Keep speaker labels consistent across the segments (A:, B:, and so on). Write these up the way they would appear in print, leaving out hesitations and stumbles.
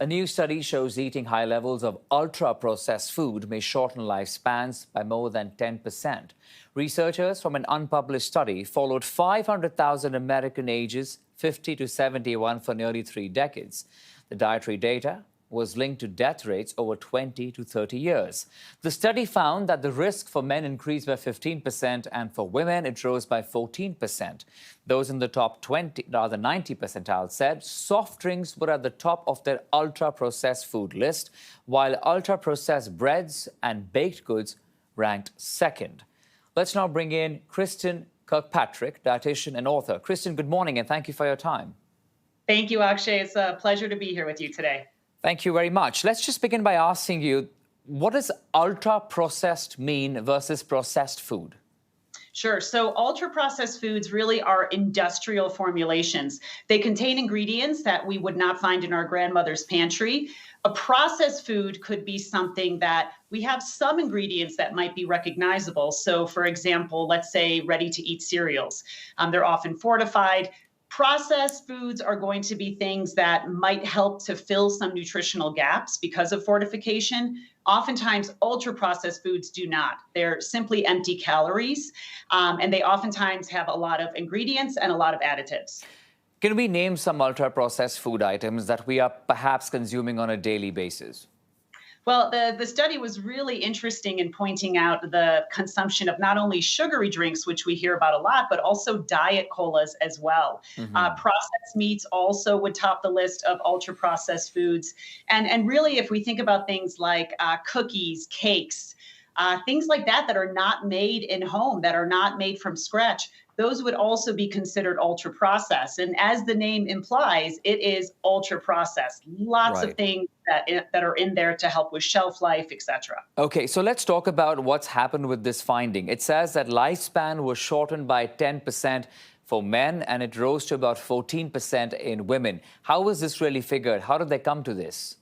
A: A new study shows eating high levels of ultra-processed food may shorten lifespans by more than 10%. Researchers from an unpublished study followed 500,000 American ages 50 to 71 for nearly 3 decades. The dietary data was linked to death rates over 20 to 30 years. The study found that the risk for men increased by 15% and for women it rose by 14%. Those in the top 20, rather 90 percentile said soft drinks were at the top of their ultra-processed food list, while ultra-processed breads and baked goods ranked second. Let's now bring in Kristin Kirkpatrick, dietitian and author. Kristin, good morning and thank you for your time.
B: Thank you, Akshay. It's a pleasure to be here with you today.
A: Thank you very much. Let's just begin by asking you, what does ultra-processed mean versus processed food?
B: Sure. So ultra-processed foods really are industrial formulations. They contain ingredients that we would not find in our grandmother's pantry. A processed food could be something that we have some ingredients that might be recognizable. So, for example, let's say ready-to-eat cereals. They're often fortified. Processed foods are going to be things that might help to fill some nutritional gaps because of fortification. Oftentimes, ultra-processed foods do not. They're simply empty calories, and they oftentimes have a lot of ingredients and a lot of additives.
A: Can we name some ultra-processed food items that we are perhaps consuming on a daily basis?
B: Well, the study was really interesting in pointing out the consumption of not only sugary drinks, which we hear about a lot, but also diet colas as well. Processed meats also would top the list of ultra-processed foods. And really, if we think about things like cookies, cakes, things like that that are not made in home, that are not made from scratch, those would also be considered ultra-processed. And as the name implies, it is ultra-processed. Lots of things that are in there to help with shelf life, etc.
A: Okay, so let's talk about what's happened with this finding. It says that lifespan was shortened by 10% for men, and it rose to about 14% in women. How was this really figured? How did they come to this?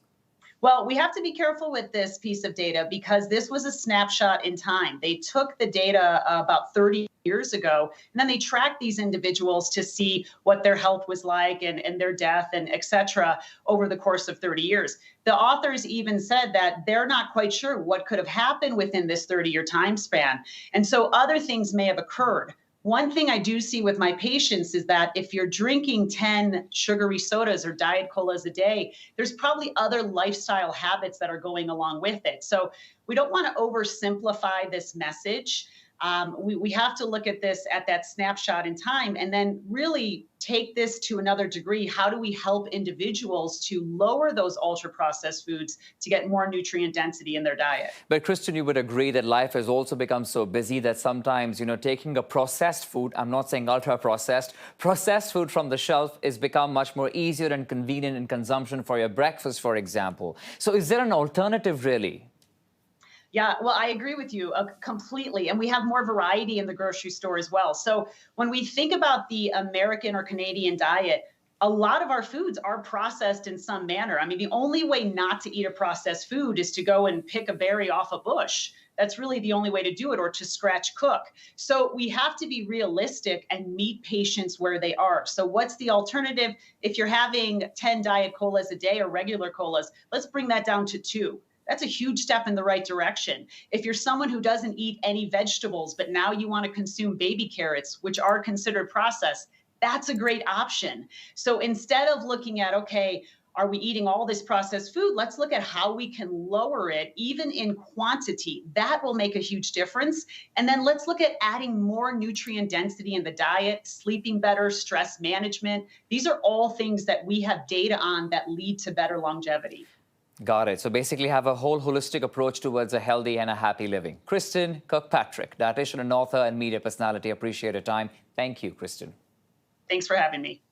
B: Well, we have to be careful with this piece of data because this was a snapshot in time. They took the data about 30 years ago, and then they tracked these individuals to see what their health was like and their death and et cetera over the course of 30 years. The authors even said that they're not quite sure what could have happened within this 30-year time span. And so other things may have occurred. One thing I do see with my patients is that if you're drinking 10 sugary sodas or diet colas a day, there's probably other lifestyle habits that are going along with it. So we don't want to oversimplify this message. We have to look at this at that snapshot in time and then really take this to another degree. How do we help individuals to lower those ultra-processed foods to get more nutrient density in their diet?
A: But Kristin, you would agree that life has also become so busy that sometimes, taking a processed food, I'm not saying ultra-processed, processed food from the shelf is become much more easier and convenient in consumption for your breakfast, for example. So is there an alternative really?
B: Yeah, well, I agree with you completely. And we have more variety in the grocery store as well. So when we think about the American or Canadian diet, a lot of our foods are processed in some manner. I mean, the only way not to eat a processed food is to go and pick a berry off a bush. That's really the only way to do it, or to scratch cook. So we have to be realistic and meet patients where they are. So what's the alternative? If you're having 10 diet colas a day or regular colas, let's bring that down to 2. That's a huge step in the right direction. If you're someone who doesn't eat any vegetables, but now you want to consume baby carrots, which are considered processed, that's a great option. So instead of looking at, okay, are we eating all this processed food? Let's look at how we can lower it, even in quantity. That will make a huge difference. And then let's look at adding more nutrient density in the diet, sleeping better, stress management. These are all things that we have data on that lead to better longevity.
A: Got it. So basically have a whole holistic approach towards a healthy and a happy living. Kristin Kirkpatrick, dietitian and author and media personality. Appreciate your time. Thank you, Kristin.
B: Thanks for having me.